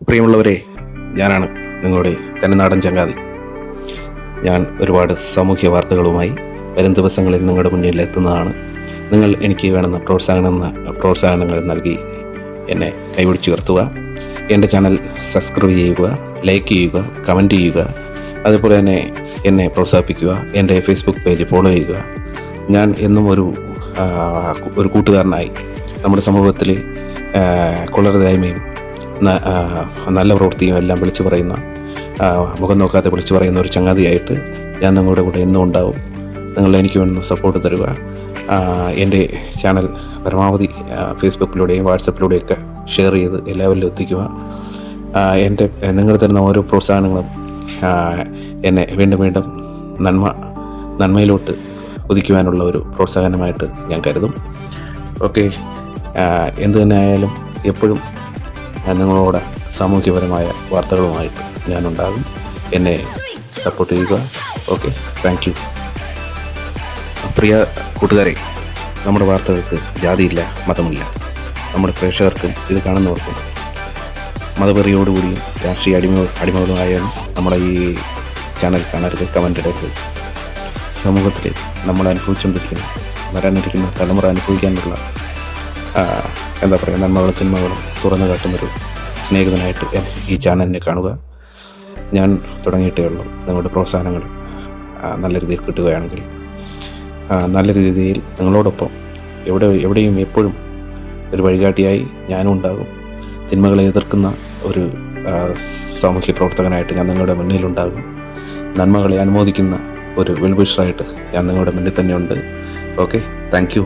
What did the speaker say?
പ്രിയമുള്ളവരെ, ഞാനാണ് നിങ്ങളുടെ തനിനാടൻ ചങ്ങാതി. ഞാൻ ഒരുപാട് സാമൂഹ്യ വാർത്തകളുമായി വരും ദിവസങ്ങളിൽ നിങ്ങളുടെ മുന്നിൽ എത്തുന്നതാണ്. നിങ്ങൾ എനിക്ക് വേണ്ടുന്ന പ്രോത്സാഹനങ്ങൾ നൽകി എന്നെ കൈപിടിച്ചുയർത്തുക. എൻ്റെ ചാനൽ സബ്സ്ക്രൈബ് ചെയ്യുക, ലൈക്ക് ചെയ്യുക, കമൻറ്റ് ചെയ്യുക. അതുപോലെ തന്നെ എന്നെ പ്രോത്സാഹിപ്പിക്കുക. എൻ്റെ ഫേസ്ബുക്ക് പേജ് ഫോളോ ചെയ്യുക. ഞാൻ എന്നും ഒരു കൂട്ടുകാരനായി നമ്മുടെ സമൂഹത്തിൽ കൊള്ളരുതായ്മയും നല്ല പ്രവൃത്തിയും എല്ലാം വിളിച്ചു പറയുന്ന, മുഖം നോക്കാതെ വിളിച്ചു പറയുന്ന ഒരു ചങ്ങാതിയായിട്ട് ഞാൻ നിങ്ങളുടെ കൂടെ എന്നും ഉണ്ടാവും. നിങ്ങൾ എനിക്ക് വേണ്ടുന്ന സപ്പോർട്ട് തരിക. എൻ്റെ ചാനൽ പരമാവധി ഫേസ്ബുക്കിലൂടെയും വാട്സപ്പിലൂടെയൊക്കെ ഷെയർ ചെയ്ത് എല്ലാവരിലും എത്തിക്കുക. നിങ്ങൾ തരുന്ന ഓരോ പ്രോത്സാഹനങ്ങളും എന്നെ വീണ്ടും വീണ്ടും നന്മയിലോട്ട് ഉദിക്കുവാനുള്ള ഒരു പ്രോത്സാഹനമായിട്ട് ഞാൻ കരുതും. ഓക്കെ, എന്തു തന്നെ ആയാലും എപ്പോഴും നിങ്ങളോട് സാമൂഹ്യപരമായ വാർത്തകളുമായിട്ട് ഞാനുണ്ടാകും. എന്നെ സപ്പോർട്ട് ചെയ്യുക. Okay, thank you. പ്രിയ കൂട്ടുകാരെ, നമ്മുടെ വാർത്തകൾക്ക് ജാതിയില്ല, മതമില്ല. നമ്മുടെ പ്രേക്ഷകർക്കും ഇത് കാണുന്നവർക്കും മതപെറിയോടുകൂടിയും രാഷ്ട്രീയ അടിമകളുമായാലും നമ്മുടെ ഈ ചാനൽ കാണരുത്, കമൻ്റ് ഇടരുത്. സമൂഹത്തിൽ നമ്മൾ അനുഭവിച്ചുകൊണ്ടിരിക്കുന്ന, വരാനിരിക്കുന്ന തലമുറ അനുഭവിക്കാനുള്ള നന്മകളും തിന്മകളും തുറന്നു കാട്ടുന്നൊരു സ്നേഹിതനായിട്ട് ഈ ചാനലിനെ കാണുക. ഞാൻ തുടങ്ങിയിട്ടേ ഉള്ളൂ. നിങ്ങളുടെ പ്രോത്സാഹനങ്ങൾ നല്ല രീതിയിൽ കിട്ടുകയാണെങ്കിൽ, നല്ല രീതിയിൽ നിങ്ങളോടൊപ്പം എവിടെയും എപ്പോഴും ഒരു വഴികാട്ടിയായി ഞാനും ഉണ്ടാകും. തിന്മകളെ എതിർക്കുന്ന ഒരു സാമൂഹ്യ പ്രവർത്തകനായിട്ട് ഞാൻ നിങ്ങളുടെ മുന്നിലുണ്ടാകും. നന്മകളെ അനുമോദിക്കുന്ന ഒരു വെൽവിഷറായിട്ട് ഞാൻ നിങ്ങളുടെ മുന്നിൽ തന്നെയുണ്ട്. Okay, thank you.